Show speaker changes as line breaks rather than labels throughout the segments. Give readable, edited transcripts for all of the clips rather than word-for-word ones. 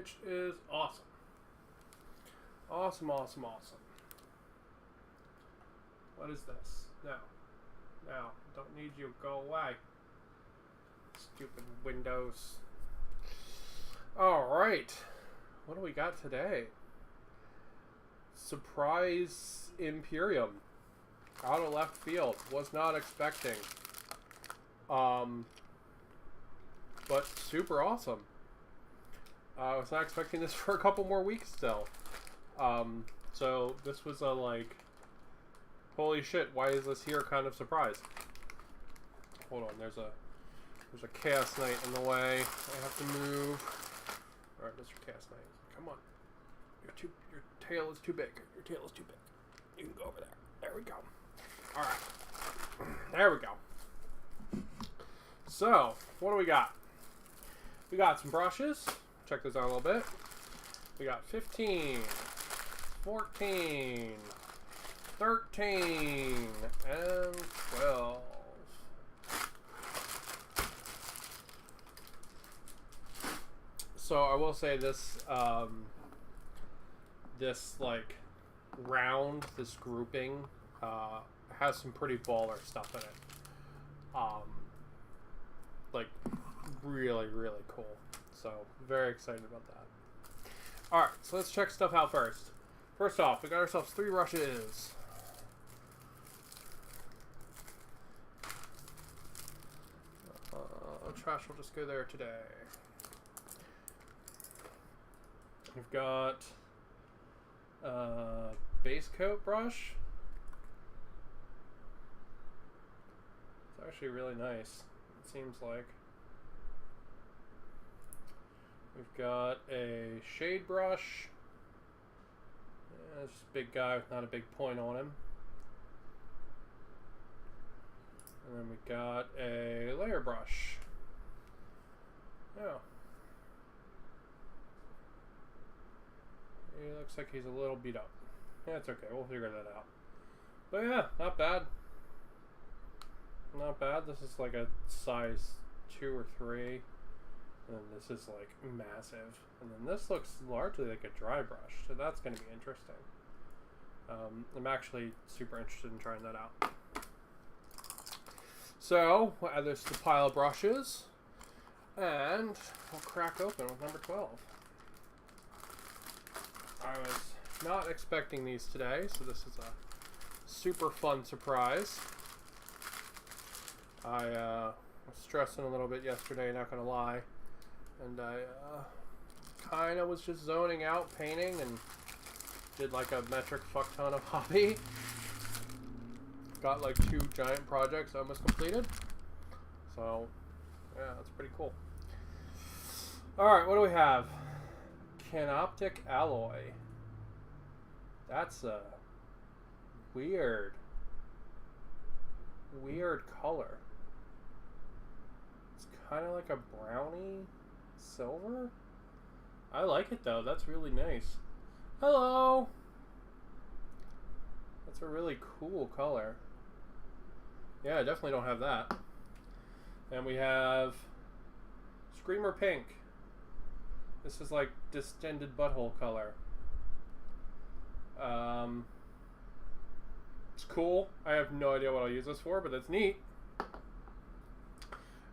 which is awesome. Awesome, awesome, awesome. What is this? No. No, don't need you. Go away. Stupid Windows. Alright. What do we got today? Surprise Imperium. Out of left field. Was not expecting. But super awesome. I was not expecting this for a couple more weeks still. So this was a like, holy shit, why is this here kind of surprise. Hold on, there's a Chaos Knight in the way. I have to move. Alright, Mr. Chaos Knight. Come on. Your tail is too big. Your tail is too big. You can go over there. There we go. Alright. There we go. So, what do we got? We got some brushes. Check those out a little bit. We got 15, 14, 13, and 12. So I will say this, this like round, this grouping, has some pretty baller stuff in it. Like really, really cool. So very excited about that. Alright, so let's check stuff out first. First off, we got ourselves 3 rushes. Trash will just go there today. We've got base coat brush. It's actually really nice, it seems like. We've got a shade brush. Yeah, it's just a big guy with not a big point on him. And then we got a layer brush. Yeah. He looks like he's a little beat up. Yeah, it's okay. We'll figure that out. But yeah, not bad. Not bad. This is like a size 2 or 3. And then this is like massive. And then this looks largely like a dry brush. So that's going to be interesting. I'm actually super interested in trying that out. So, we'll add this to the pile of brushes. And we'll crack open with number 12. I was not expecting these today, so this is a super fun surprise. I was stressing a little bit yesterday, not gonna lie. And I kind of was just zoning out painting and did like a metric fuck ton of hobby. Got like 2 giant projects almost completed. So, yeah, that's pretty cool. Alright, what do we have? Canoptic Alloy. That's a weird color. It's kind of like a brownie silver. I like it though. That's really nice. Hello. That's a really cool color. Yeah, I definitely don't have that. And we have Screamer Pink. This is like distended butthole color. It's cool. I have no idea what I'll use this for, but that's neat.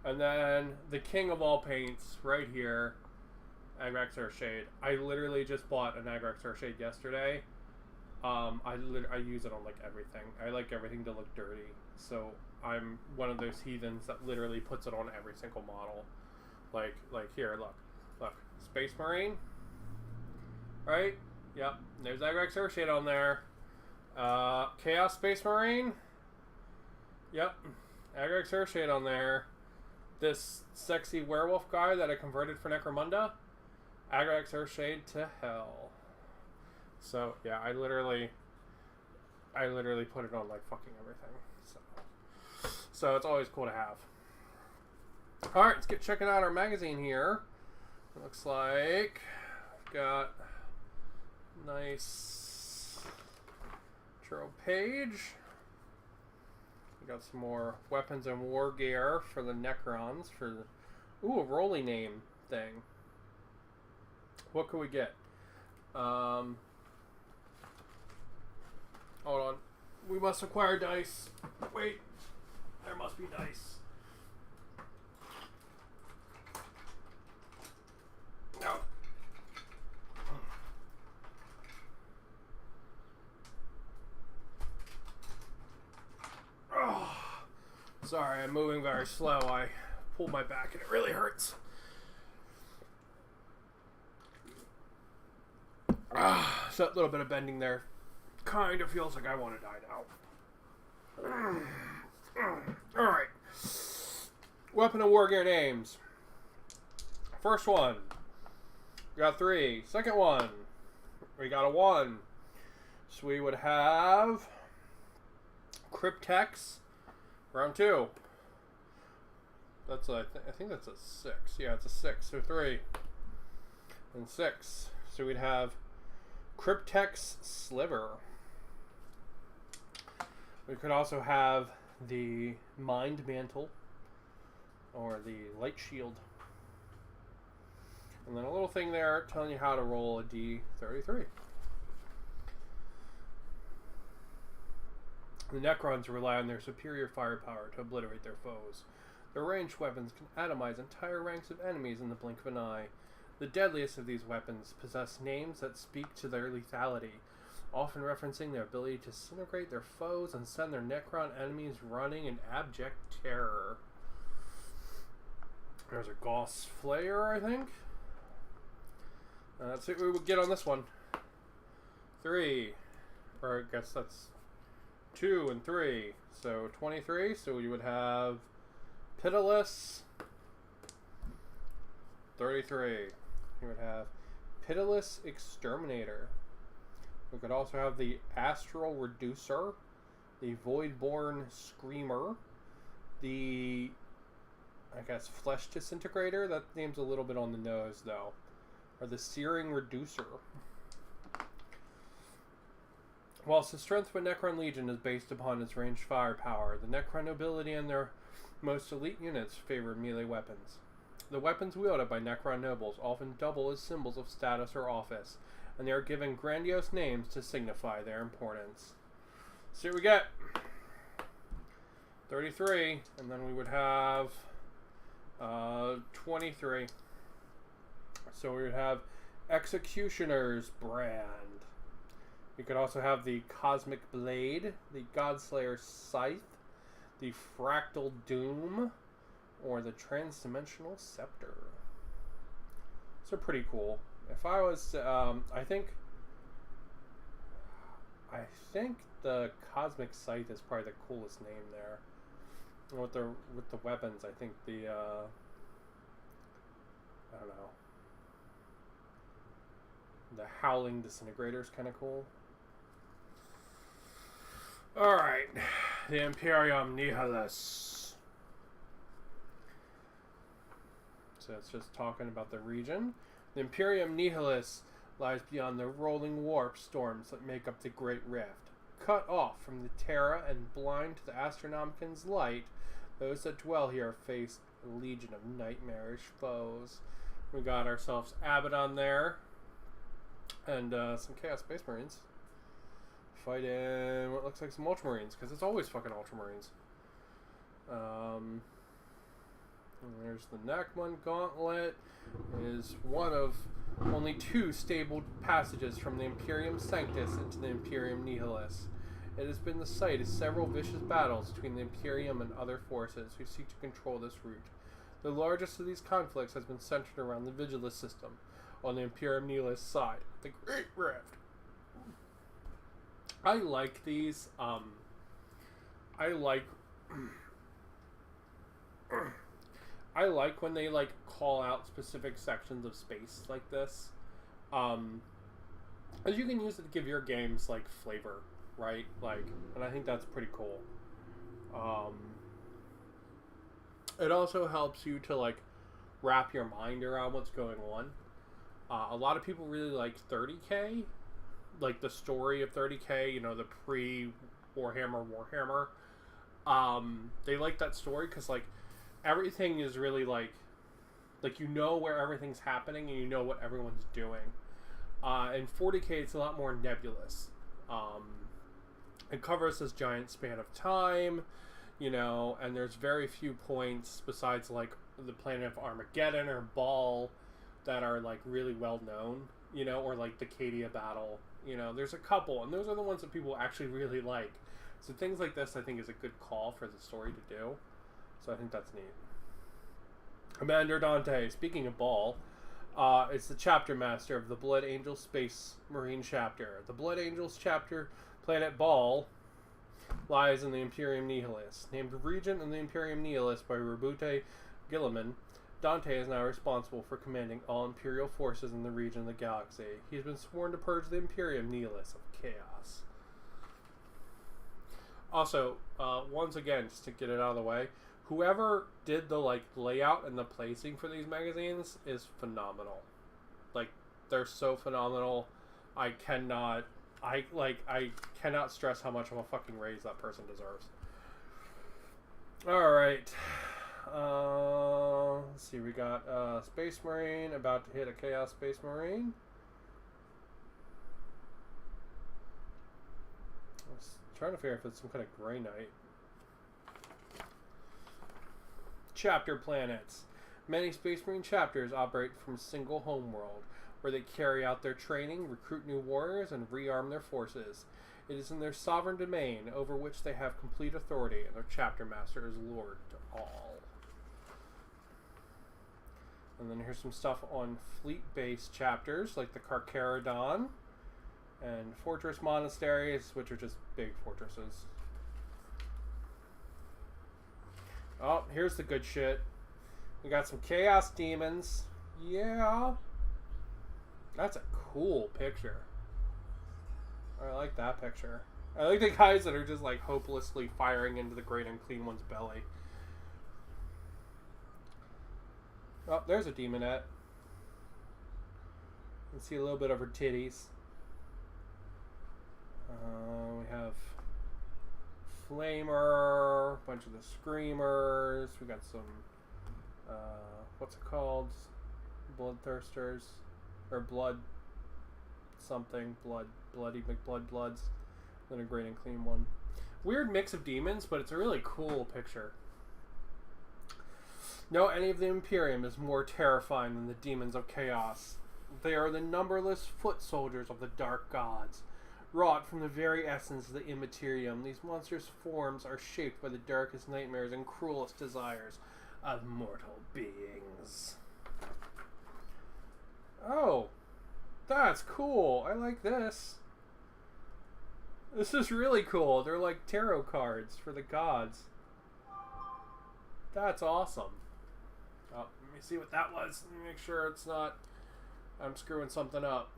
And then the king of all paints right here, Agrax Earthshade. I literally just bought an Agrax Earthshade yesterday. I use it on like everything. I like everything to look dirty. So I'm one of those heathens that literally puts it on every single model. Like here, look. Space Marine. Right? Yep. There's Agrax Earthshade on there. Chaos Space Marine. Yep. Agrax Earthshade on there. This sexy werewolf guy that I converted for Necromunda. Agrax Earthshade to hell. So, yeah, I literally put it on, like, fucking everything. So it's always cool to have. Alright, let's get checking out our magazine here. It looks like we've got nice intro page. We got some more weapons and war gear for the Necrons. For the, ooh, a rolly name thing. What can we get? Hold on. We must acquire dice. Wait. There must be dice. No. Oh, sorry, I'm moving very slow. I pulled my back and it really hurts. So a little bit of bending there. Kind of feels like I want to die now. Alright. Weapon and War Gear names. First one. We got 3. Second one. We got a 1. So we would have Cryptex. Round 2. That's I think that's a 6. Yeah, it's a 6. So 3. And 6. So we'd have Cryptex Sliver. We could also have the Mind Mantle or the Light Shield. And then a little thing there telling you how to roll a D33. The Necrons rely on their superior firepower to obliterate their foes. Their ranged weapons can atomize entire ranks of enemies in the blink of an eye. The deadliest of these weapons possess names that speak to their lethality, often referencing their ability to disintegrate their foes and send their Necron enemies running in abject terror. There's a Gauss Flayer, I think. Let's see what we would get on this one. 3. Or I guess that's 2 and 3. So 23. So you would have Pitiless. 33. You would have Pitiless Exterminator. We could also have the Astral Reducer, the Voidborn Screamer, the, I guess, Flesh Disintegrator. That name's a little bit on the nose, though. Or the Searing Reducer. Whilst the strength of a Necron Legion is based upon its ranged firepower, the Necron nobility and their most elite units favor melee weapons. The weapons wielded by Necron nobles often double as symbols of status or office, and they are given grandiose names to signify their importance. See what we get. 33, and then we would have 23. So we would have Executioner's Brand. We could also have the Cosmic Blade, the Godslayer Scythe, the Fractal Doom, or the Transdimensional Scepter. So pretty cool. If I was, I think the Cosmic Scythe is probably the coolest name there. And with the weapons, I think the I don't know, the Howling Disintegrator is kind of cool. All right, the Imperium Nihilus. So it's just talking about the region. The Imperium Nihilus lies beyond the rolling warp storms that make up the Great Rift. Cut off from the Terra and blind to the Astronomican's light, those that dwell here face a legion of nightmarish foes. We got ourselves Abaddon there, and some Chaos Space Marines fighting what looks like some Ultramarines, because it's always fucking Ultramarines. And there's the Neckman Gauntlet. It is one of only 2 stable passages from the Imperium Sanctus into the Imperium Nihilus. It has been the site of several vicious battles between the Imperium and other forces who seek to control this route. The largest of these conflicts has been centered around the Vigilus system on the Imperium Nihilus side, the Great Rift. I like these. I like when they like call out specific sections of space like this, as you can use it to give your games like flavor, right? Like, and I think that's pretty cool. It also helps you to like wrap your mind around what's going on. A lot of people really like 30K, like the story of 30K. You know, the pre-Warhammer Warhammer. They like that story because like everything is really like Like, you know where everything's happening and you know what everyone's doing. In 40k, it's a lot more nebulous. It covers this giant span of time, you know, and there's very few points besides, like, the planet of Armageddon or Baal that are, like, really well known, you know, or, like, the Cadia battle. You know, there's a couple, and those are the ones that people actually really like. So things like this, I think, is a good call for the story to do. So I think that's neat. Commander Dante, speaking of Baal, it's the chapter master of the Blood Angel Space Marine chapter. The Blood Angels chapter planet Baal lies in the Imperium Nihilus. Named Regent in the Imperium Nihilus by Rabute Gilliman, Dante is now responsible for commanding all Imperial forces in the region of the galaxy. He has been sworn to purge the Imperium Nihilus of chaos. Also, once again, just to get it out of the way, whoever did the, like, layout and the placing for these magazines is phenomenal. Like, they're so phenomenal. I cannot stress how much of a fucking raise that person deserves. Alright. Let's see, we got Space Marine about to hit a Chaos Space Marine. I was trying to figure if it's some kind of Grey Knight. Chapter planets. Many Space Marine chapters operate from a single homeworld, where they carry out their training, recruit new warriors, and rearm their forces. It is in their sovereign domain, over which they have complete authority, and their chapter master is lord to all. And then here's some stuff on fleet-based chapters, like the Carcharodon, and fortress monasteries, which are just big fortresses. Oh, here's the good shit. We got some Chaos Demons. Yeah. That's a cool picture. I like that picture. I like the guys that are just, like, hopelessly firing into the Great Unclean One's belly. Oh, there's a demonette. You can see a little bit of her titties. We have Flamer, a bunch of the Screamers. We got some, what's it called? Bloodthirsters. Or blood something. Bloody McBloodbloods. Then a Great and Clean One. Weird mix of demons, but it's a really cool picture. No any of the Imperium is more terrifying than the demons of chaos. They are the numberless foot soldiers of the dark gods. Wrought from the very essence of the immaterium, these monstrous forms are shaped by the darkest nightmares and cruelest desires of mortal beings. Oh, that's cool. I like this. This is really cool. They're like tarot cards for the gods. That's awesome. Oh, let me see what that was. Let me make sure it's not... I'm screwing something up.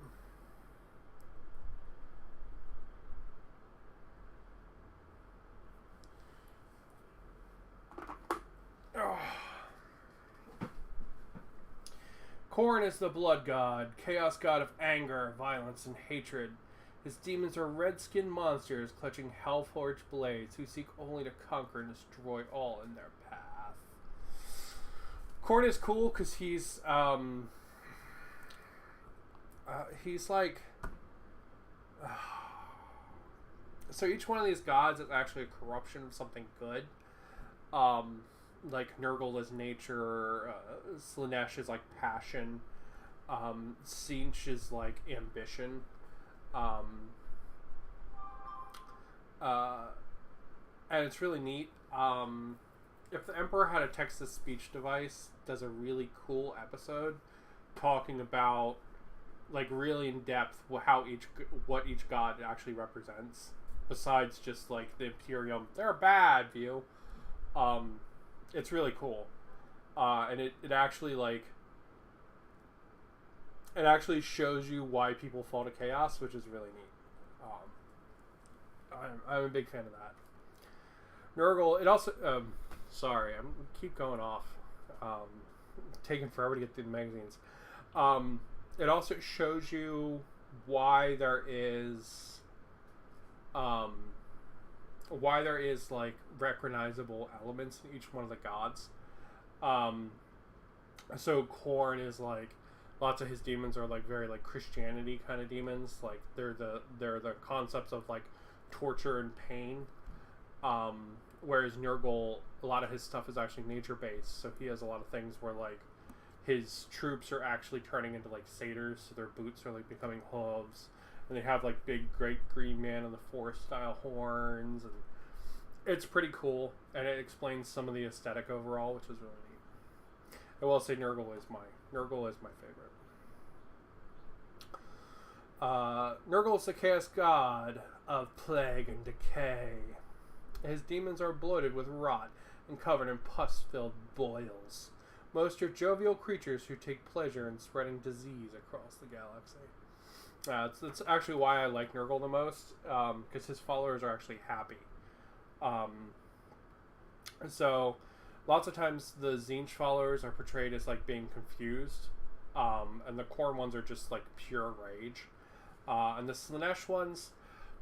Oh. Khorne is the blood god, chaos god of anger, violence, and hatred. His demons are red-skinned monsters clutching hell-forged blades who seek only to conquer and destroy all in their path. Khorne is cool because he's like... so each one of these gods is actually a corruption of something good. Like Nurgle is nature, Slaanesh is like passion, Tzeentch is like ambition, and it's really neat. If the Emperor had a text-to-speech device, does a really cool episode talking about, like, really in depth what each god actually represents, besides just like the Imperium, they're a bad view. It's really cool, and it actually like it actually shows you why people fall to chaos, which is really neat. I'm a big fan of that. Nurgle. It also sorry, I'm keep going off. Taking forever to get through the magazines. It also shows you why there is like recognizable elements in each one of the gods. So Khorne is like, lots of his demons are like very like Christianity kind of demons. Like they're the concepts of like torture and pain. Whereas Nurgle, a lot of his stuff is actually nature based. So he has a lot of things where like his troops are actually turning into like satyrs. So their boots are like becoming hooves, and they have like big great green man in the forest style horns, and it's pretty cool. And it explains some of the aesthetic overall, which is really neat. I will say Nurgle is my favorite. Nurgle is the chaos god of plague and decay. His demons are bloated with rot and covered in pus-filled boils. Most are jovial creatures who take pleasure in spreading disease across the galaxy. That's actually why I like Nurgle the most, because his followers are actually happy. So lots of times the Tzeentch followers are portrayed as like being confused, and the Khorne ones are just like pure rage. And the Slaanesh ones,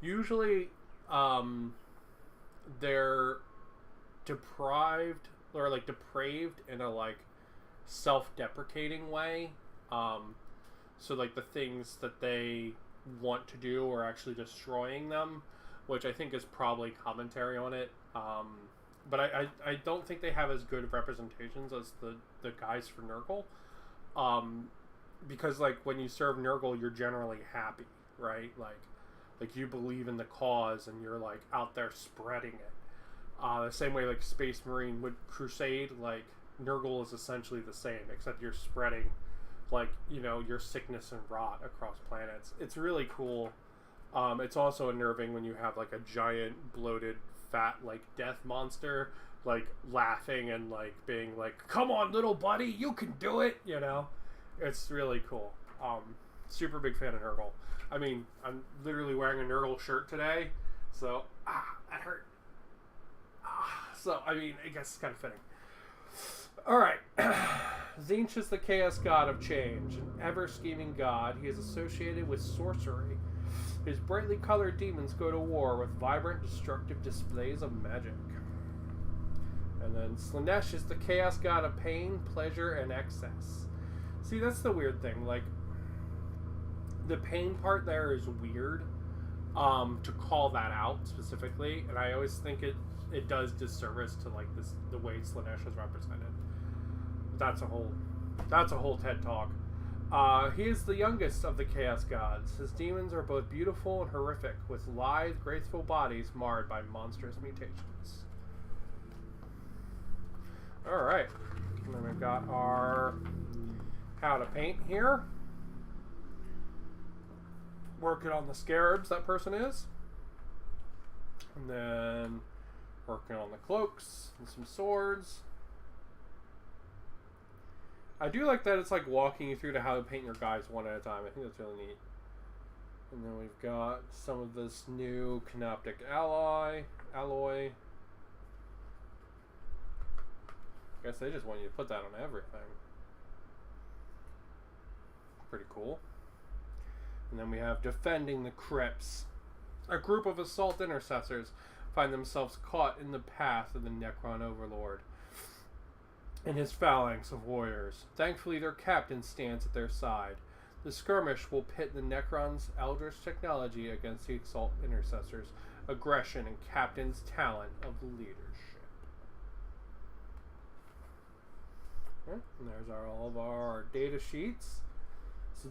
usually they're deprived or like depraved in a like self-deprecating way. So like the things that they want to do are actually destroying them, which I think is probably commentary on it. But I don't think they have as good representations as the guys for Nurgle. Because like when you serve Nurgle, you're generally happy, right? Like you believe in the cause and you're like out there spreading it. The same way like Space Marine would crusade, like Nurgle is essentially the same, except you're spreading like, you know, your sickness and rot across planets. It's really cool. It's also unnerving when you have like a giant bloated fat like death monster like laughing and like being like, come on little buddy, you can do it, you know. It's really cool. Super big fan of Nurgle. I mean, I'm literally wearing a Nurgle shirt today, so that hurt. So I mean, I guess it's kind of fitting. Alright. Tzeentch is the chaos god of change, an ever-scheming god. He is associated with sorcery. His brightly colored demons go to war with vibrant, destructive displays of magic. And then Slaanesh is the chaos god of pain, pleasure, and excess. See, that's the weird thing. Like, the pain part there is weird to call that out specifically, and I always think it does disservice to like this the way Slaanesh is represented. That's a whole TED talk. He is the youngest of the Chaos Gods. His demons are both beautiful and horrific, with lithe, graceful bodies marred by monstrous mutations. Alright. And then we've got our how to paint here. Working on the scarabs, that person is. And then working on the cloaks and some swords. I do like that it's like walking you through to how to paint your guys one at a time. I think that's really neat. And then we've got some of this new Canoptic Alloy. I guess they just want you to put that on everything. Pretty cool. And then we have Defending the Crips. A group of assault intercessors find themselves caught in the path of the Necron Overlord and his phalanx of warriors. Thankfully, their captain stands at their side. The skirmish will pit the Necrons' eldritch technology against the assault intercessors' aggression and captain's talent of leadership. Okay, and there's all of our data sheets. So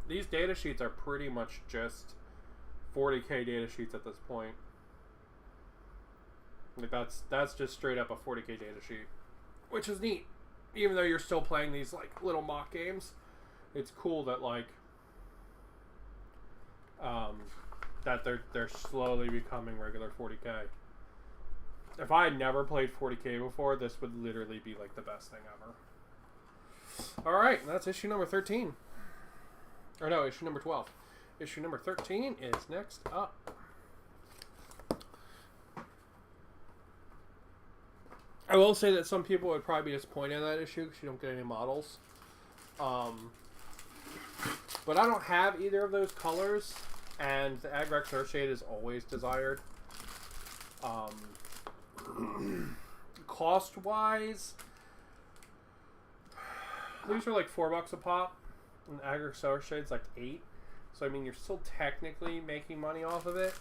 these data sheets are pretty much just 40k data sheets at this point. Like that's just straight up a 40k data sheet, which is neat. Even though you're still playing these like little mock games, it's cool that like that they're slowly becoming regular 40k. If I had never played 40k before, this would literally be like the best thing ever. All right, that's issue number 13. Or no, issue number 12. Issue number 13 is next up. I will say that some people would probably be disappointed in that issue because you don't get any models. But I don't have either of those colors, and the Agrex Earthshade is always desired. Cost-wise, These are like $4 a pop, and Agriculture Shade's like 8. So I mean, you're still technically making money off of it,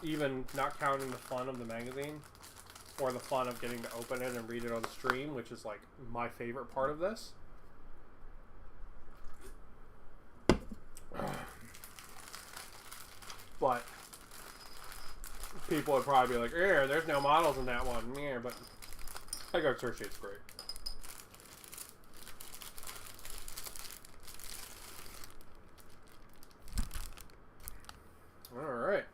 even not counting the fun of the magazine, or the fun of getting to open it and read it on the stream, which is like my favorite part of this. But people would probably be like, "Yeah, there's no models in that one." Yeah, but Agriculture Shade's great. Alright.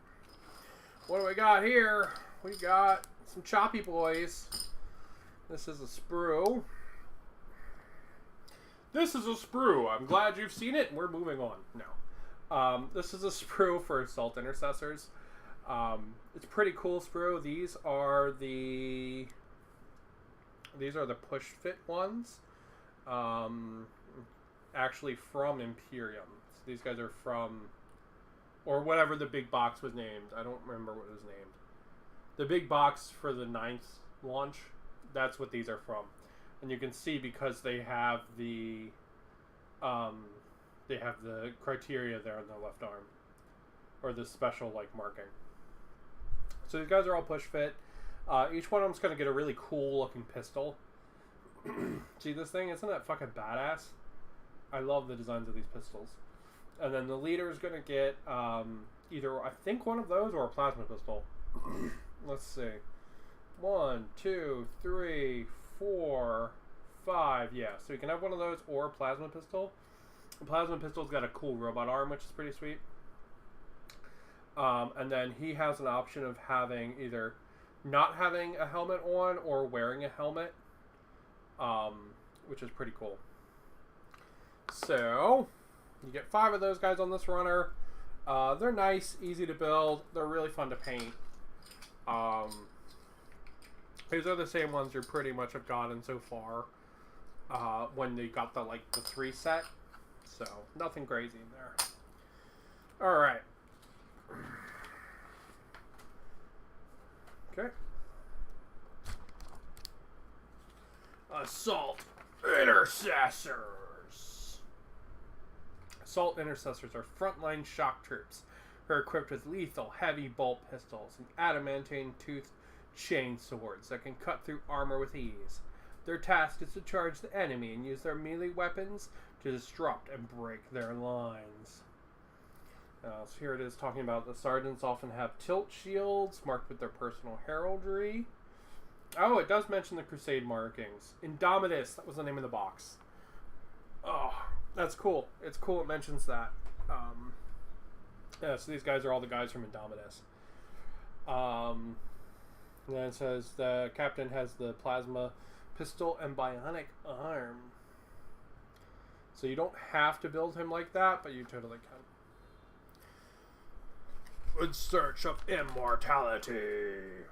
What do we got here? We got some choppy boys. This is a Sprue. This is a Sprue. I'm glad you've seen it, and we're moving on. No. This is a Sprue for Assault Intercessors. It's pretty cool Sprue. These are the push fit ones. Actually from Imperium. So these guys are from, or whatever the big box was named. I don't remember what it was named. The big box for the 9th launch, that's what these are from. And you can see because they have the criteria there on the left arm, or the special like marking. So these guys are all push fit. Each one of them's going to get a really cool looking pistol. See this thing? Isn't that fucking badass? I love the designs of these pistols. And then the leader is going to get either, I think, one of those or a plasma pistol. Let's see. 1, 2, 3, 4, 5. Yeah, so you can have one of those or a plasma pistol. The plasma pistol's got a cool robot arm, which is pretty sweet. And then he has an option of having either not having a helmet on or wearing a helmet, which is pretty cool. So you get 5 of those guys on this runner. They're nice, easy to build. They're really fun to paint. These are the same ones you pretty much have gotten so far when they got the 3 set. So nothing crazy in there. All right. Okay. Assault Intercessors. Assault Intercessors are frontline shock troops who are equipped with lethal heavy bolt pistols and adamantine toothed chain swords that can cut through armor with ease. Their task is to charge the enemy and use their melee weapons to disrupt and break their lines. So here it is talking about the sergeants often have tilt shields marked with their personal heraldry. Oh, it does mention the Crusade markings. Indomitus, that was the name of the box. Oh, that's cool. It's cool it mentions that. Yeah, so these guys are all the guys from Indomitus. And then it says the captain has the plasma pistol and bionic arm. So you don't have to build him like that, but you totally can. In search of immortality.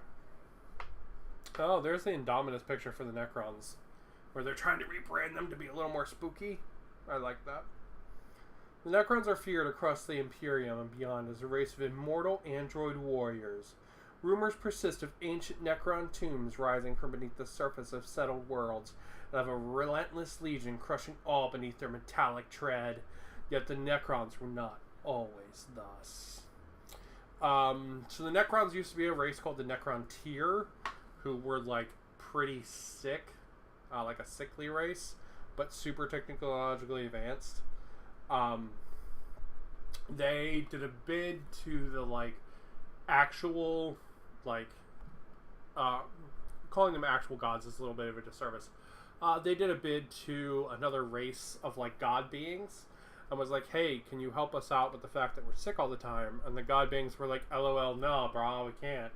Oh, there's the Indominus picture for the Necrons, where they're trying to rebrand them to be a little more spooky. I like that. The Necrons are feared across the Imperium and beyond as a race of immortal android warriors. Rumors persist of ancient Necron tombs rising from beneath the surface of settled worlds, and of a relentless legion crushing all beneath their metallic tread. Yet the Necrons were not always thus. So the Necrons used to be a race called the Necron Tier, who were pretty sick, like a sickly race, but super technologically advanced. They did a bid to the actual calling them actual gods is a little bit of a disservice. They did a bid to another race of god beings. And was like, hey, can you help us out with the fact that we're sick all the time? And the god beings were like, LOL, no, bro, we can't.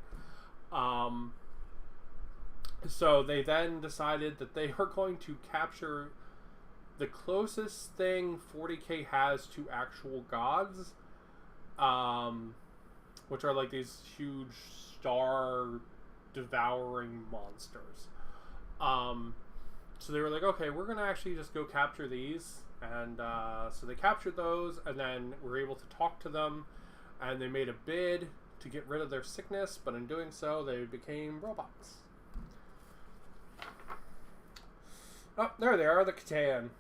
So they then decided that they were going to capture the closest thing 40k has to actual gods, which are these huge star-devouring monsters. So they were like, okay, we're going to actually just go capture these. And so they captured those, and then were able to talk to them, and they made a bid to get rid of their sickness, but in doing so, they became robots. Oh, there they are, the Catan.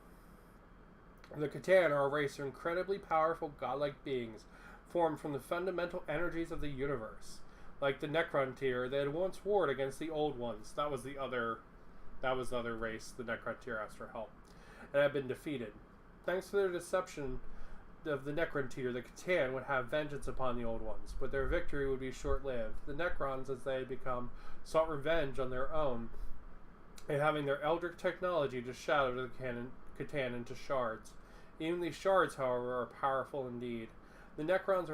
The Catan are a race of incredibly powerful godlike beings formed from the fundamental energies of the universe. Like the Necron tier, they had once warred against the Old Ones. That was the other race the Necron tier asked for help, and had been defeated. Thanks to their deception of the Necron tier, the Catan would have vengeance upon the Old Ones, but their victory would be short-lived. The Necrons, as they had become, sought revenge on their own, and having their Eldritch technology to shatter the Catan into shards. Even these shards, however, are powerful indeed. The Necrons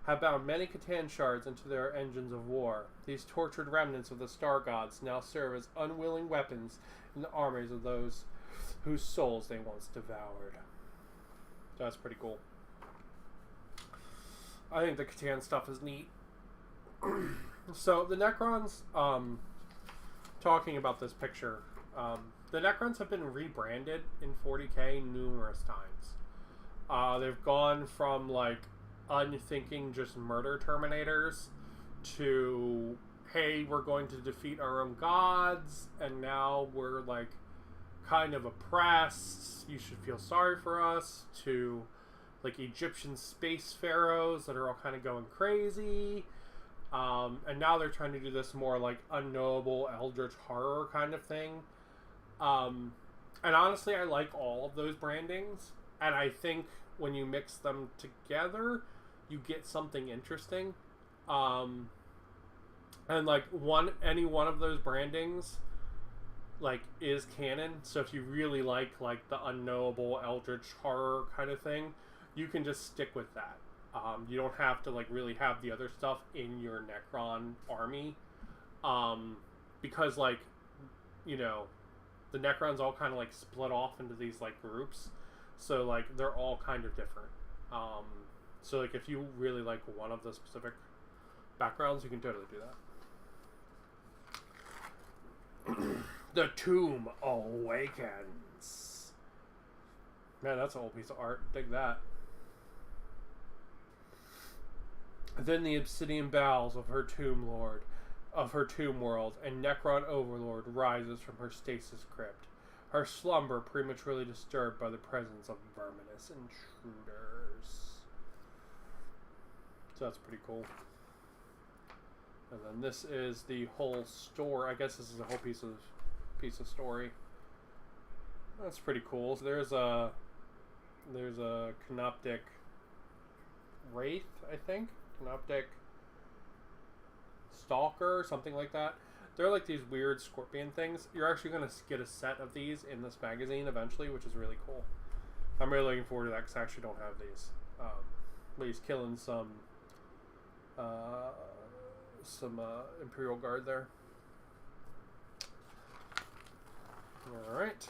have bound many Catan shards into their engines of war. These tortured remnants of the Star Gods now serve as unwilling weapons in the armies of those whose souls they once devoured. That's pretty cool. I think the Catan stuff is neat. So the Necrons, talking about this picture, the Necrons have been rebranded in 40k numerous times. They've gone from like unthinking just murder Terminators to, hey, we're going to defeat our own gods, and now we're like kind of oppressed, you should feel sorry for us, to like Egyptian space pharaohs that are all kind of going crazy. And now they're trying to do this more like unknowable eldritch horror kind of thing. And honestly, I like all of those brandings, and I think when you mix them together, you get something interesting. And like any one of those brandings like is canon, so if you really like the unknowable eldritch horror kind of thing, you can just stick with that. You don't have to like really have the other stuff in your Necron army, because like, you know, the Necrons all kind of like split off into these like groups, so like they're all kind of different. So like if you really like one of the specific backgrounds, you can totally do that. The Tomb Awakens. Man, that's an old piece of art. Dig that. Then the obsidian bowels of her tomb world, and Necron Overlord rises from her stasis crypt, her slumber prematurely disturbed by the presence of verminous intruders. So that's pretty cool. And then this is the whole story. I guess this is a whole piece of story. That's pretty cool. So there's a Canoptic Wraith, I think. Canoptic Stalker, something like that. They're like these weird scorpion things. You're actually going to get a set of these in this magazine eventually, which is really cool. I'm really looking forward to that because I actually don't have these. But he's killing some Imperial Guard there. Alright.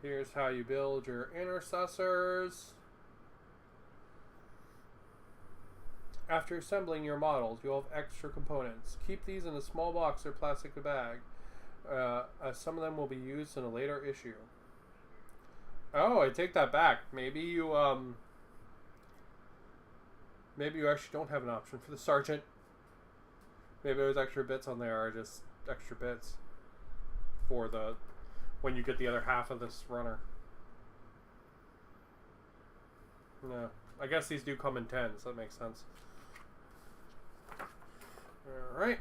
Here's how you build your Intercessors. After assembling your models, you'll have extra components. Keep these in a small box or plastic bag, as some of them will be used in a later issue. Oh, I take that back. Maybe you actually don't have an option for the Sergeant. Maybe those extra bits on there are just extra bits for the when you get the other half of this runner. No, I guess these do come in 10s. That makes sense. Alright.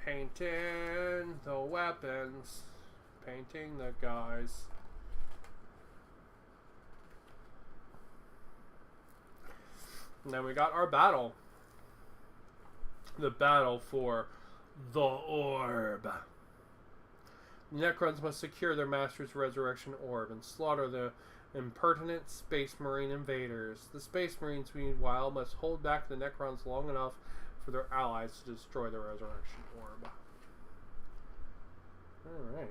Painting the weapons. Painting the guys. And then we got our battle. The battle for the Orb. Necrons must secure their master's resurrection orb and slaughter the impertinent Space Marine invaders. The Space Marines, meanwhile, must hold back the Necrons long enough for their allies to destroy the resurrection orb. Alright.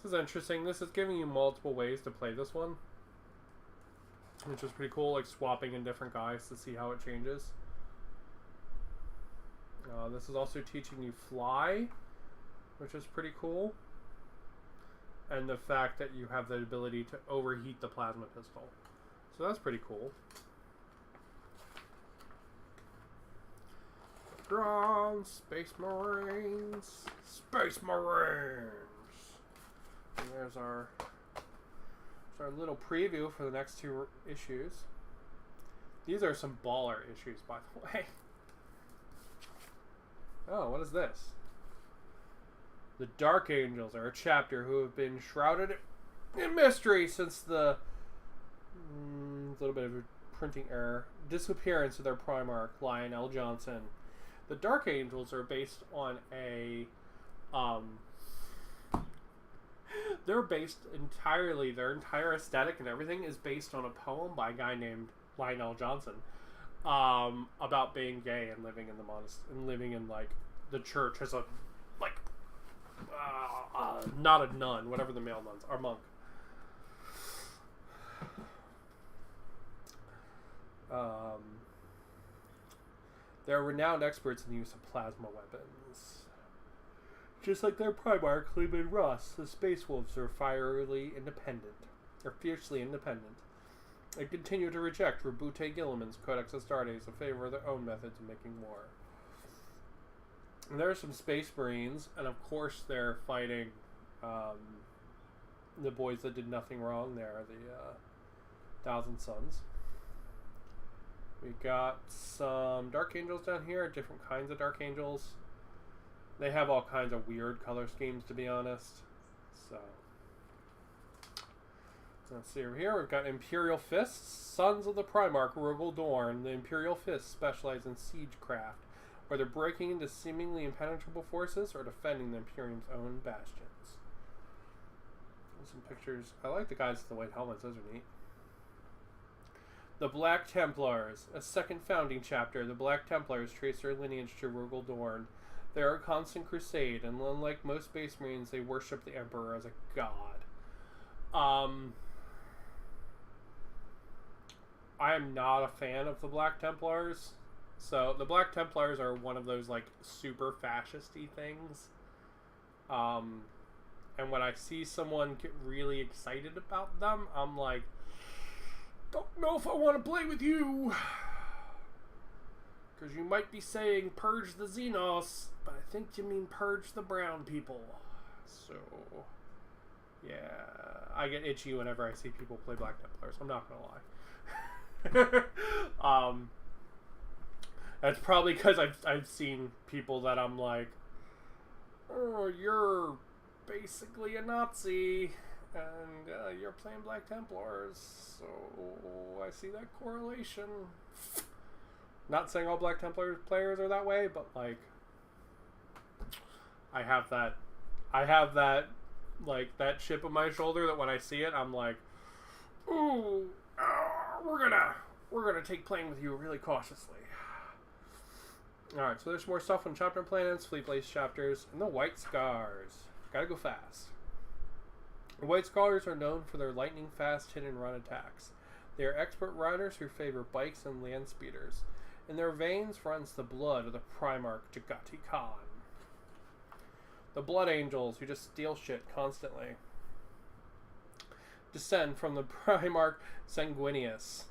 This is interesting. This is giving you multiple ways to play this one, which is pretty cool, like swapping in different guys to see how it changes. This is also teaching you fly, which is pretty cool. And the fact that you have the ability to overheat the plasma pistol. So that's pretty cool. Strong Space Marines. Space Marines. And there's our little preview for the next 2 issues. These are some baller issues, by the way. Oh, what is this? The Dark Angels are a chapter who have been shrouded in mystery since the little bit of a printing error disappearance of their Primarch, Lionel Johnson. The Dark Angels are based on a they're based entirely, their entire aesthetic and everything is based on a poem by a guy named Lionel Johnson about being gay and living in the and living in like the church as a like not a nun, whatever the male nuns are, monk. They're renowned experts in the use of plasma weapons. Just like their Primarch, Cleveland Ross, the Space Wolves are fiercely independent. They continue to reject Rabute Gilliman's Codex Astartes in favor of their own methods of making war. And there are some Space Marines, and of course they're fighting the boys that did nothing wrong there, the Thousand Sons. We got some Dark Angels down here, different kinds of Dark Angels. They have all kinds of weird color schemes, to be honest. So let's see over here. We've got Imperial Fists, Sons of the Primarch Rogel Dorn. The Imperial Fists specialize in siegecraft, whether breaking into seemingly impenetrable forces or defending the Imperium's own bastions. There's some pictures. I like the guys with the white helmets. Those are neat. The Black Templars, a second founding chapter. The Black Templars trace their lineage to Rogel Dorn. They are a constant crusade, and unlike most Space Marines, they worship the Emperor as a god. I am not a fan of the Black Templars. So, the Black Templars are one of those, like, super fascist-y things. And when I see someone get really excited about them, I'm like, don't know if I want to play with you. Because you might be saying purge the Xenos, but I think you mean purge the brown people. So, yeah. I get itchy whenever I see people play Black Templars. I'm not going to lie. That's probably because I've seen people that I'm like, oh, you're basically a Nazi, and you're playing Black Templars, so I see that correlation. Not saying all Black Templar players are that way, but like, I have that like that chip on my shoulder that when I see it, I'm like, ooh, we're gonna take playing with you really cautiously. Alright, so there's more stuff on chapter planets, fleet-based chapters, and the White Scars. Gotta go fast. The White Scars are known for their lightning-fast hit-and-run attacks. They are expert riders who favor bikes and land speeders. In their veins runs the blood of the Primarch Jagati Khan. The Blood Angels, who just steal shit constantly, descend from the Primarch Sanguinius.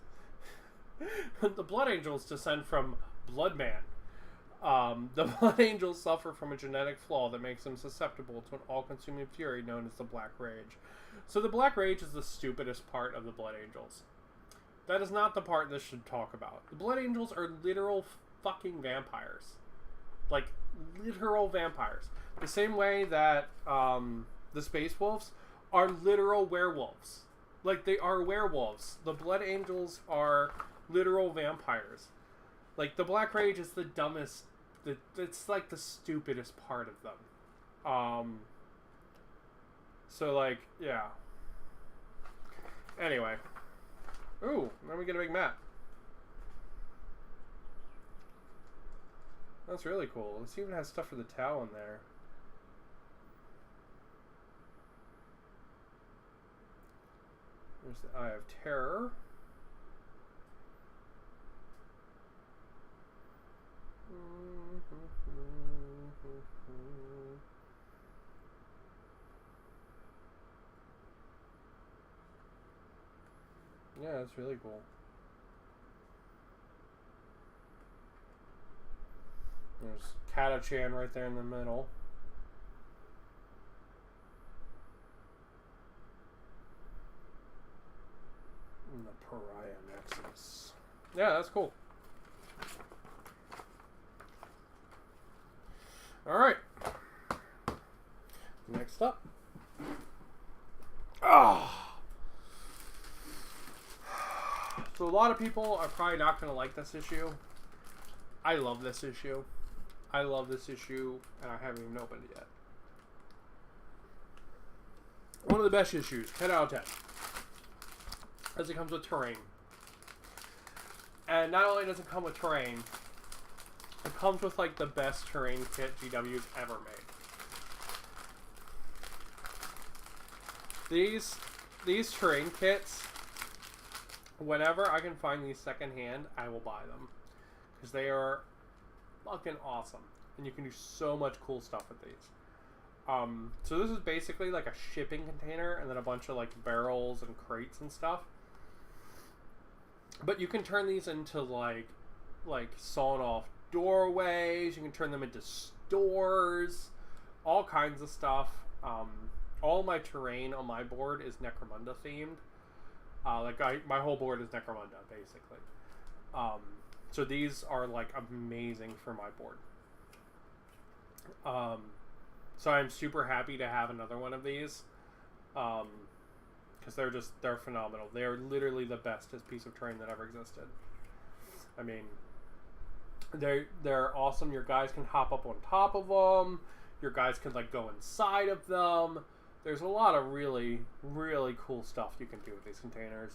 The Blood Angels descend from Bloodman. The Blood Angels suffer from a genetic flaw that makes them susceptible to an all-consuming fury known as the Black Rage. So the Black Rage is the stupidest part of the Blood Angels. That is not the part this should talk about. The Blood Angels are literal fucking vampires. Like, literal vampires. The same way that the Space Wolves are literal werewolves. Like, they are werewolves. The Blood Angels are literal vampires. Like, the Black Rage is the dumbest... It's, like, the stupidest part of them. So, like, yeah. Anyway. Ooh, now we get a big map. That's really cool. This even has stuff for the Tau in there. There's the Eye of Terror. Yeah, that's really cool. There's Katachan right there in the middle. And the Pariah Nexus. Yeah, that's cool. Alright. Next up. So a lot of people are probably not going to like this issue. I love this issue. I love this issue, and I haven't even opened it yet. One of the best issues, 10 out of 10. As it comes with terrain. And not only does it come with terrain, it comes with like the best terrain kit GW's ever made. These terrain kits, whenever I can find these secondhand, I will buy them. Because they are fucking awesome. And you can do so much cool stuff with these. So this is basically like a shipping container and then a bunch of like barrels and crates and stuff. But you can turn these into like sawn off doorways. You can turn them into stores. All kinds of stuff. All my terrain on my board is Necromunda themed. My whole board is Necromunda, basically. So these are like amazing for my board. So I'm super happy to have another one of these. Because they're phenomenal. They are literally the bestest piece of terrain that ever existed. I mean, they're awesome. Your guys can hop up on top of them. Your guys can like go inside of them. There's a lot of really, really cool stuff you can do with these containers.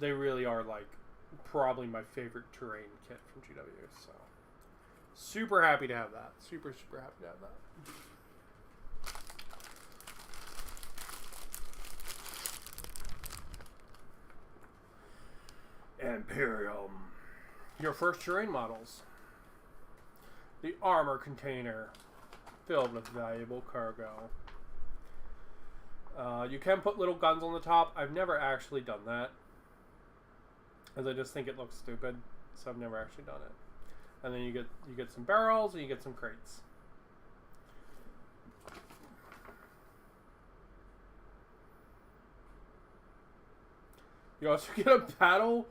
They really are like probably my favorite terrain kit from GW. So super happy to have that. Super, super happy to have that. Imperium. Your first terrain models. The armor container filled with valuable cargo. You can put little guns on the top. I've never actually done that, as I just think it looks stupid, so I've never actually done it. And then you get some barrels and you get some crates. You also get a battle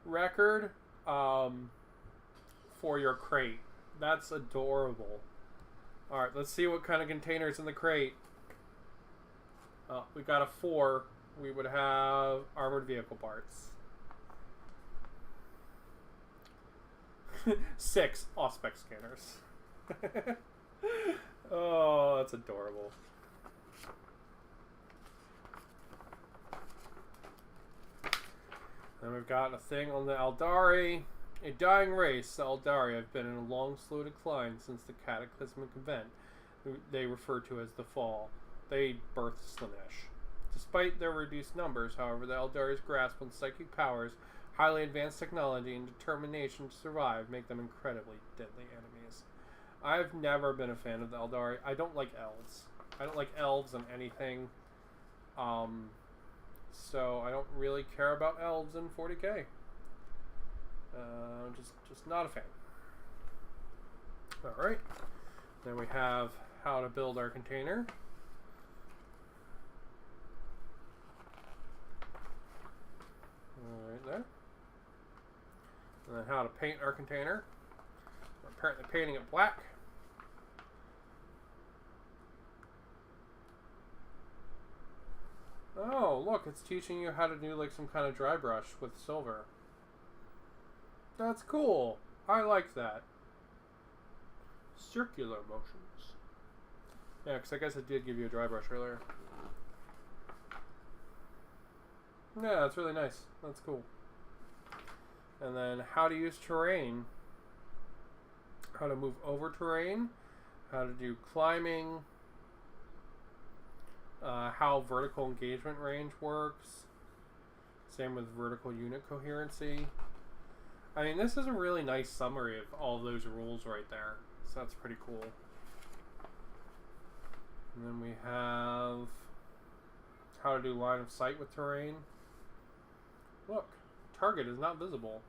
record for your crate. That's adorable. Alright, let's see what kind of containers in the crate. We got a 4. We would have armored vehicle parts. 6 Auspex scanners. Oh, that's adorable. Then we've got a thing on the Eldari. A dying race, the Eldari have been in a long, slow decline since the cataclysmic event they refer to as the Fall. They birthed Slanesh. Despite their reduced numbers, however, the Eldari's grasp on psychic powers, highly advanced technology, and determination to survive make them incredibly deadly enemies. I've never been a fan of the Eldari. I don't like elves. I don't like elves in anything. So I don't really care about elves in 40k. Just not a fan. Alright. Then we have how to build our container. Right there. And then how to paint our container. We're apparently painting it black. Oh, look, it's teaching you how to do like some kind of dry brush with silver. That's cool. I like that. Circular motions. Yeah, because I guess it did give you a dry brush earlier. Yeah, that's really nice. That's cool. And then how to use terrain. How to move over terrain. How to do climbing. How vertical engagement range works. Same with vertical unit coherency. I mean, this is a really nice summary of all those rules right there. So that's pretty cool. And then we have how to do line of sight with terrain. Look, target is not visible.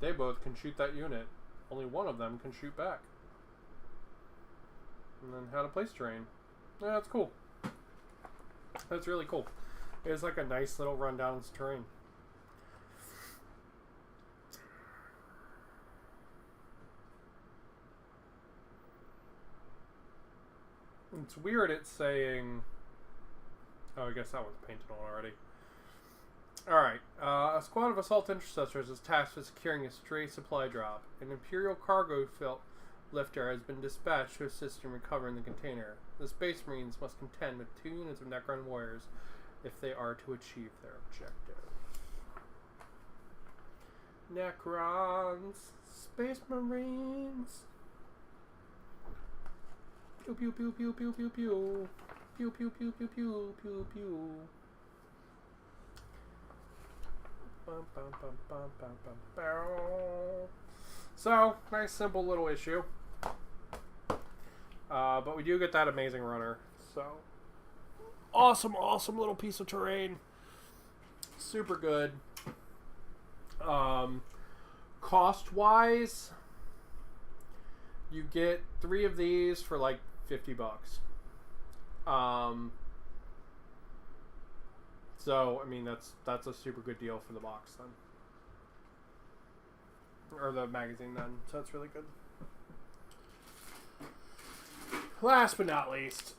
They both can shoot that unit. Only one of them can shoot back. And then how to place terrain. Yeah, that's cool. That's really cool. It's like a nice little rundown of terrain. It's weird it's saying... Oh, I guess that one's painted on already. Alright. A squad of assault intercessors is tasked with securing a stray supply drop. An Imperial cargo lifter has been dispatched to assist in recovering the container. The Space Marines must contend with 2 units of Necron warriors if they are to achieve their objective. Necrons! Space Marines! Pew pew pew pew pew pew pew. Pew pew pew pew pew pew pew. Bum, bum, bum, bum, bum, bum, bum. So, nice simple little issue. But we do get that amazing runner. So, awesome little piece of terrain. Super good. Cost-wise, you get 3 of these for like $50. So, I mean, that's a super good deal for the box then. Or the magazine then. So it's really good. Last but not least,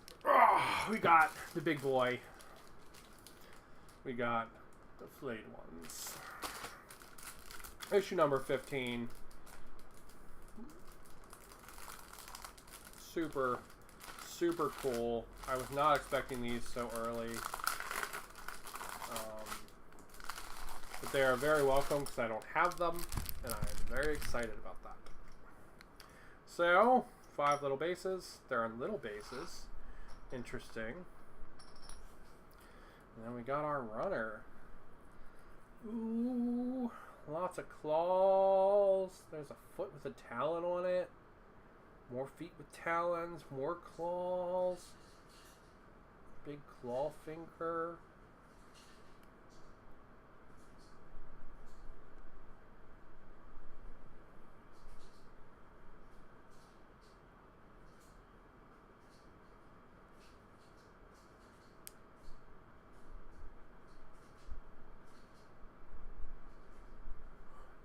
we got the big boy. We got the flayed ones. Issue number 15. Super cool. I was not expecting these so early. But they are very welcome because I don't have them, and I'm very excited about that. So, 5 little bases. They're on little bases. Interesting. And then we got our runner. Ooh, lots of claws. There's a foot with a talon on it. More feet with talons. More claws. Big claw finger.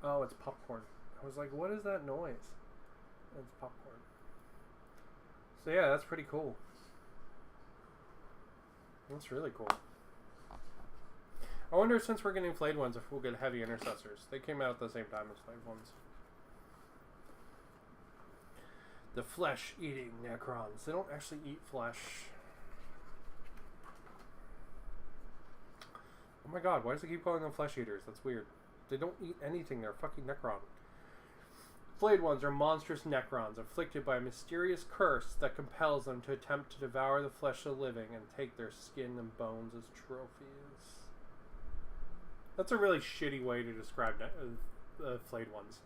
Oh, it's popcorn. I was like, what is that noise? It's popcorn. So yeah, that's pretty cool. That's really cool. I wonder, since we're getting flayed ones, if we'll get heavy intercessors. They came out at the same time as flayed ones. The flesh-eating Necrons. They don't actually eat flesh. Oh my god, why does it keep calling them flesh eaters? That's weird. They don't eat anything. They're fucking Necron. Flayed ones are monstrous Necrons afflicted by a mysterious curse that compels them to attempt to devour the flesh of the living and take their skin and bones as trophies. That's a really shitty way to describe flayed ones.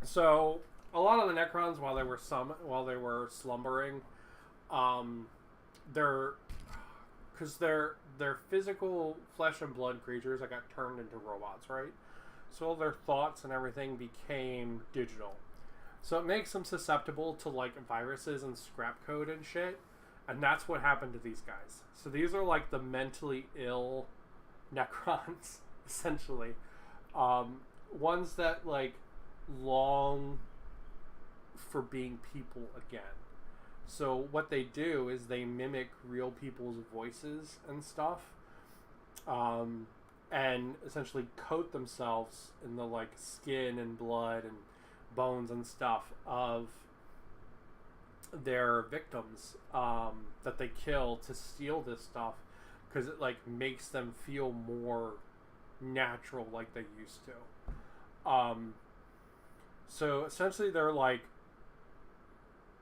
So a lot of the Necrons, while they were slumbering, they're physical flesh and blood creatures that got turned into robots, right? So all their thoughts and everything became digital. So it makes them susceptible to like viruses and scrap code and shit. And that's what happened to these guys. So these are like the mentally ill Necrons, essentially. Ones that like long for being people again. So what they do is they mimic real people's voices and stuff. And essentially coat themselves in the like skin and blood and bones and stuff of their victims that they kill to steal this stuff, because it like makes them feel more natural like they used to. So essentially they're like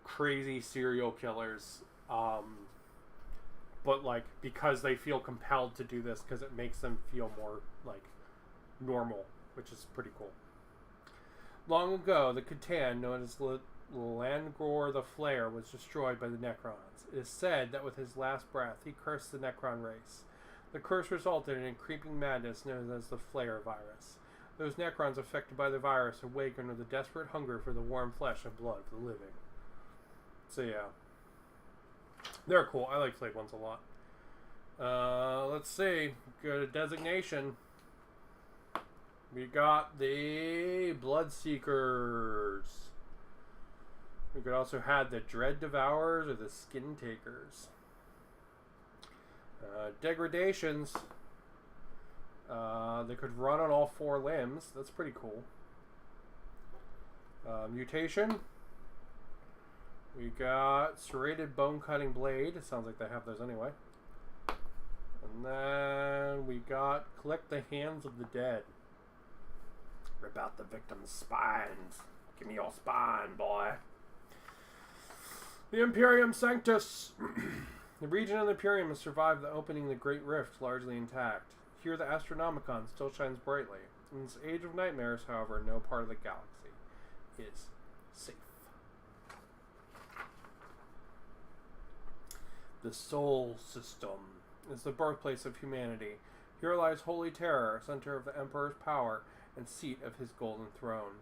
crazy serial killers, but like because they feel compelled to do this because it makes them feel more like normal, which is pretty cool. Long ago, the Catan, known as Langor the Flayer, was destroyed by the Necrons. It is said that with his last breath, he cursed the Necron race. The curse resulted in a creeping madness known as the Flayer virus. Those Necrons affected by the virus awake under the desperate hunger for the warm flesh and blood of the living. So yeah. They're cool. I like flayed ones a lot. Let's see. Go to designation. We got the Bloodseekers. We could also have the Dread Devourers or the Skin Takers. Degradations. They could run on all 4 limbs. That's pretty cool. Mutation. We got Serrated Bone Cutting Blade. It sounds like they have those anyway. And then we got Collect the Hands of the Dead. Rip out the victim's spines. Give me your spine, boy. The Imperium Sanctus. The region of the Imperium has survived the opening of the Great Rift largely intact. Here the Astronomicon still shines brightly. In this age of nightmares, however, no part of the galaxy is safe. The Sol System is the birthplace of humanity. Here lies Holy Terror, center of the Emperor's power and seat of his golden throne.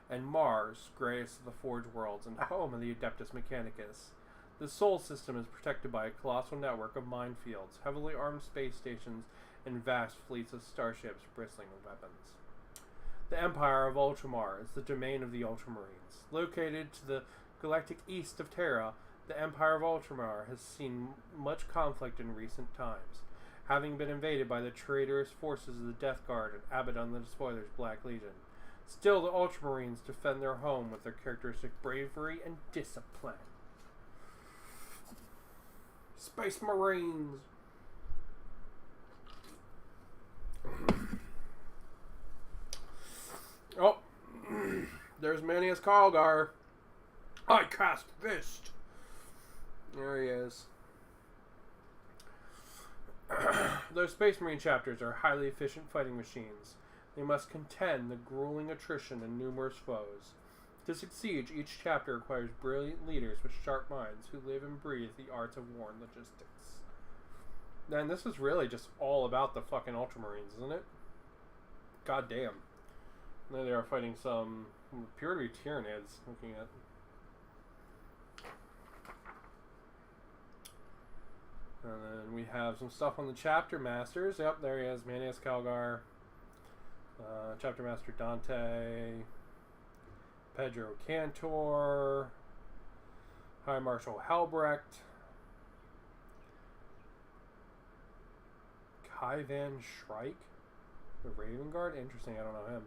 And Mars, greatest of the Forge Worlds and home of the Adeptus Mechanicus. The Sol System is protected by a colossal network of minefields, heavily armed space stations, and vast fleets of starships bristling with weapons. The Empire of Ultramar is the domain of the Ultramarines. Located to the galactic east of Terra, the Empire of Ultramar has seen much conflict in recent times, having been invaded by the traitorous forces of the Death Guard and Abaddon the Despoiler's Black Legion. Still, the Ultramarines defend their home with their characteristic bravery and discipline. Space Marines! Oh, there's Manius Kalgar. I cast Fist. There he is. Those Space Marine chapters are highly efficient fighting machines. They must contend the grueling attrition and numerous foes. To succeed, each chapter requires brilliant leaders with sharp minds who live and breathe the arts of war and logistics. Man, this is really just all about the fucking Ultramarines, isn't it? God damn. There they are fighting some appear to be Tyranids, looking at. And then we have some stuff on the Chapter Masters. Yep, there he is, Manius Kalgar. Chapter Master Dante. Pedro Cantor. High Marshal Helbrecht. Kai Van Shrike. The Raven Guard? Interesting, I don't know him.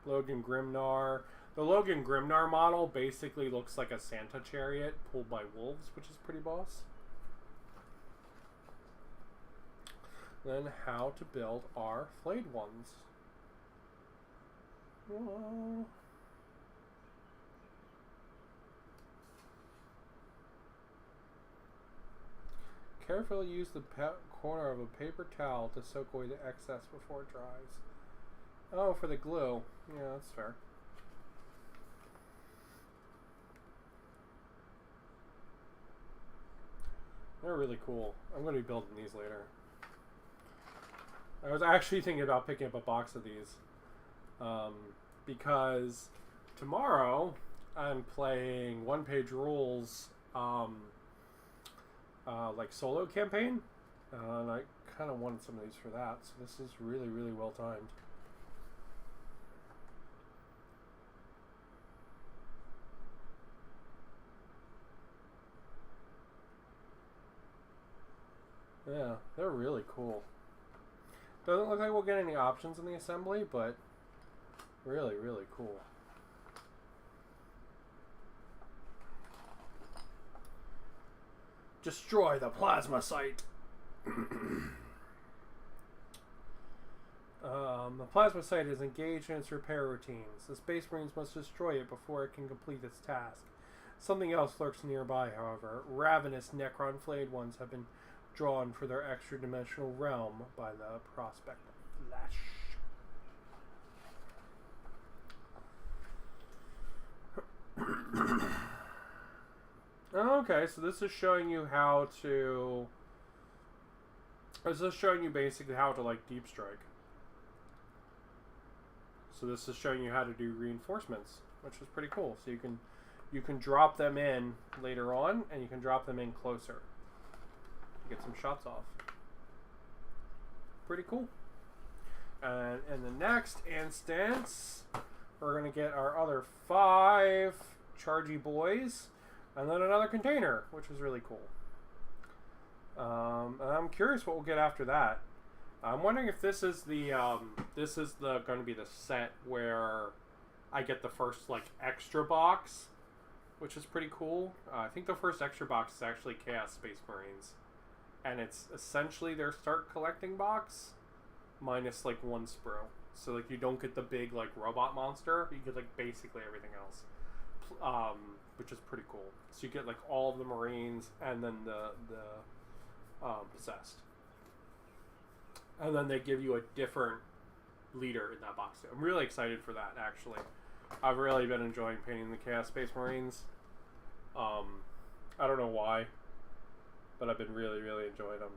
Logan Grimnar. The Logan Grimnar model basically looks like a Santa chariot pulled by wolves, which is pretty boss. Then how to build our flayed ones. Whoa. Carefully use the corner of a paper towel to soak away the excess before it dries. Oh, for the glue. Yeah, that's fair. They're really cool. I'm going to be building these later. I was actually thinking about picking up a box of these. Because tomorrow I'm playing one-page rules like solo campaign. And I kind of wanted some of these for that. So this is really, really well timed. Yeah, they're really cool. Doesn't look like we'll get any options in the assembly, but really, really cool. Destroy the plasma site. The plasma site is engaged in its repair routines. The Space Marines must destroy it before it can complete its task. Something else lurks nearby, however. Ravenous Necron flayed ones have been drawn for their extra-dimensional realm by the prospect of flesh. Okay, so this is showing you how to... This is showing you basically how to, like, deep strike. So this is showing you how to do reinforcements, which is pretty cool. So you can drop them in later on, and you can drop them in closer to get some shots off. Pretty cool. And in the next instance, we're going to get our other 5 chargy boys, and then another container, which is really cool. And I'm curious what we'll get after that. I'm wondering if this is the going to be the set where I get the first like extra box, which is pretty cool. I think the first extra box is actually Chaos Space Marines, and it's essentially their start collecting box minus like 1 sprue. So like you don't get the big like robot monster, you get like basically everything else, which is pretty cool. So you get like all of the Marines and then the possessed. And then they give you a different leader in that box too. I'm really excited for that, actually. I've really been enjoying painting the Chaos Space Marines. I don't know why, but I've been really, really enjoying them.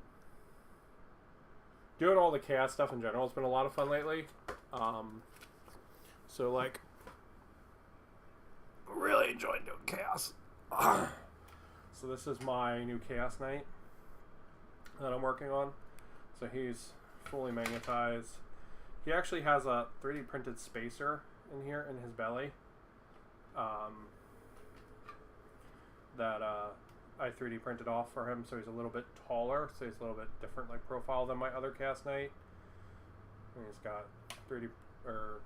Doing all the Chaos stuff in general has been a lot of fun lately. So, like, really enjoying doing Chaos. So this is my new Chaos Knight that I'm working on. So he's fully magnetized. He actually has a 3D printed spacer in here in his belly that I 3D printed off for him, so he's a little bit taller, so he's a little bit different like profile than my other Chaos Knight. And he's got 3D or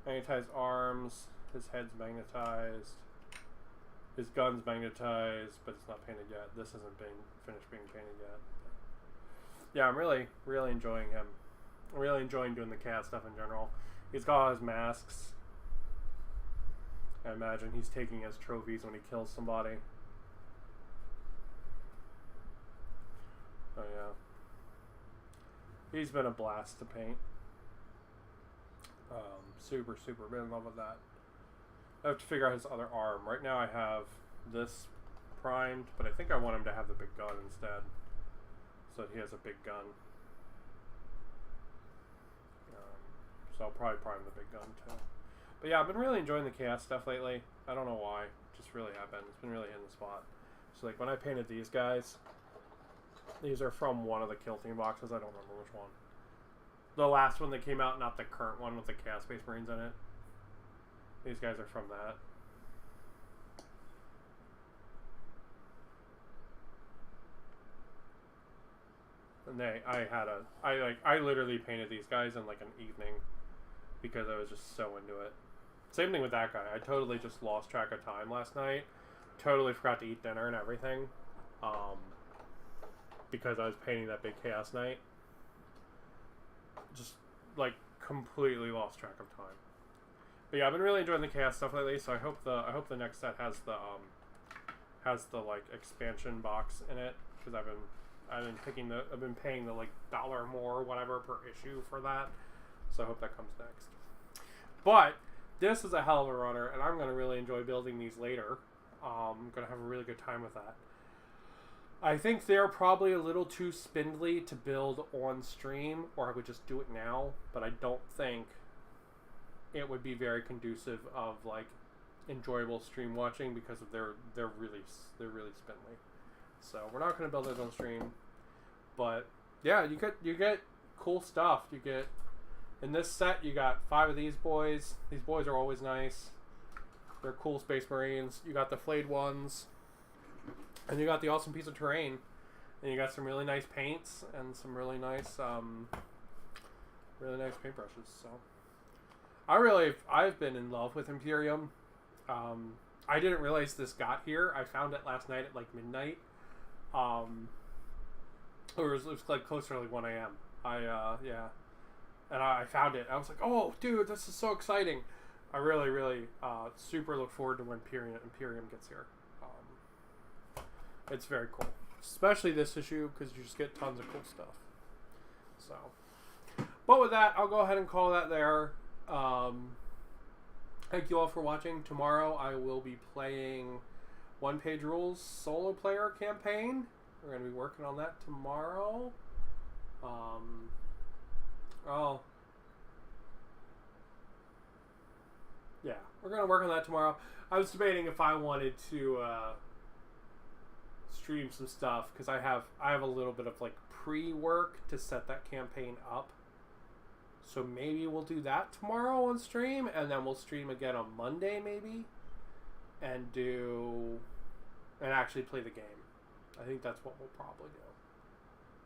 magnetized arms. His head's magnetized. His gun's magnetized, but it's not painted yet. This isn't finished being painted yet. Yeah, I'm really, really enjoying him. I'm really enjoying doing the Chaos stuff in general. He's got all his masks. I imagine he's taking as trophies when he kills somebody. Oh yeah. He's been a blast to paint. Super, super been in love with that. I have to figure out his other arm. Right now I have this primed, but I think I want him to have the big gun instead. So that he has a big gun. So I'll probably prime the big gun too. But yeah, I've been really enjoying the Chaos stuff lately. I don't know why. Just really have been. It's been really hitting the spot. So like when I painted these guys, these are from one of the Kill Team boxes. I don't remember which one. The last one that came out, not the current one with the Chaos Space Marines in it. These guys are from that. And I literally painted these guys in like an evening because I was just so into it. Same thing with that guy. I totally just lost track of time last night. Totally forgot to eat dinner and everything. Because I was painting that big Chaos Knight. Just like completely lost track of time. But yeah, I've been really enjoying the Chaos stuff lately, so I hope the next set has the like expansion box in it, because I've been paying the like $1 more or whatever per issue for that. So I hope that comes next. But this is a hell of a runner, and I'm going to really enjoy building these later. I'm going to have a really good time with that. I think they're probably a little too spindly to build on stream, or I would just do it now, but I don't think it would be very conducive of like enjoyable stream watching because of they're really spindly. So we're not going to build it on stream, but yeah, you get cool stuff. You get in this set, you got 5 of these boys. These boys are always nice. They're cool Space Marines. You got the flayed ones, and you got the awesome piece of terrain, and you got some really nice paints and some really nice paintbrushes. So I've been in love with Imperium. I didn't realize this got here. I found it last night at like midnight. Or it was like closer to like 1 a.m. Yeah. And I found it. I was like, oh, dude, this is so exciting. I really, really super look forward to when Imperium gets here. It's very cool. Especially this issue, because you just get tons of cool stuff. So, but with that, I'll go ahead and call that there. Thank you all for watching. Tomorrow I will be playing One Page Rules solo player campaign. We're going to be working on that tomorrow. Yeah, we're gonna work on that tomorrow. I was debating if I wanted to stream some stuff because I have a little bit of like pre-work to set that campaign up. So maybe we'll do that tomorrow on stream, and then we'll stream again on Monday maybe, and actually play the game. I think that's what we'll probably do.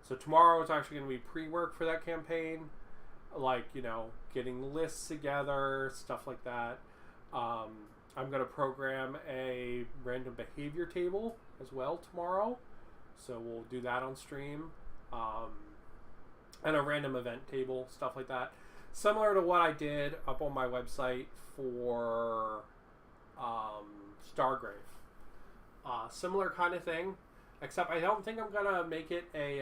So tomorrow is actually going to be pre-work for that campaign, like, you know, getting lists together, stuff like that. I'm going to program a random behavior table as well tomorrow, so we'll do that on stream. And a random event table, stuff like that. Similar to what I did up on my website for Stargrave. Similar kind of thing, except I don't think I'm gonna make it a.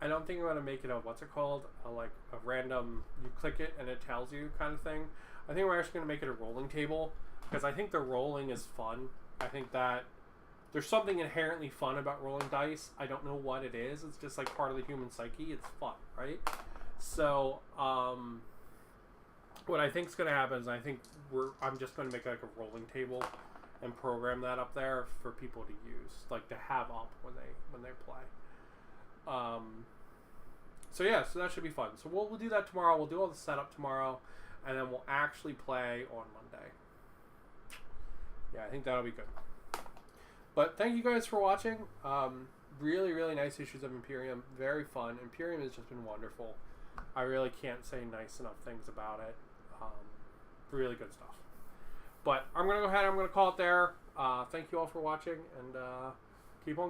I don't think I'm gonna make it a what's it called? Like a random. You click it and it tells you kind of thing. I think we're actually gonna make it a rolling table because I think the rolling is fun. I think that there's something inherently fun about rolling dice. I don't know what it is. It's just like part of the human psyche. It's fun, right? So, what I think is going to happen is I'm just going to make like a rolling table and program that up there for people to use, like to have up when they play. So yeah, so that should be fun. So we'll do that tomorrow. We'll do all the setup tomorrow, and then we'll actually play on Monday. Yeah, I think that'll be good. But thank you guys for watching. Really, really nice issues of Imperium. Very fun. Imperium has just been wonderful. I really can't say nice enough things about it. Really good stuff. But I'm going to go ahead. I'm going to call it there. Thank you all for watching. And keep on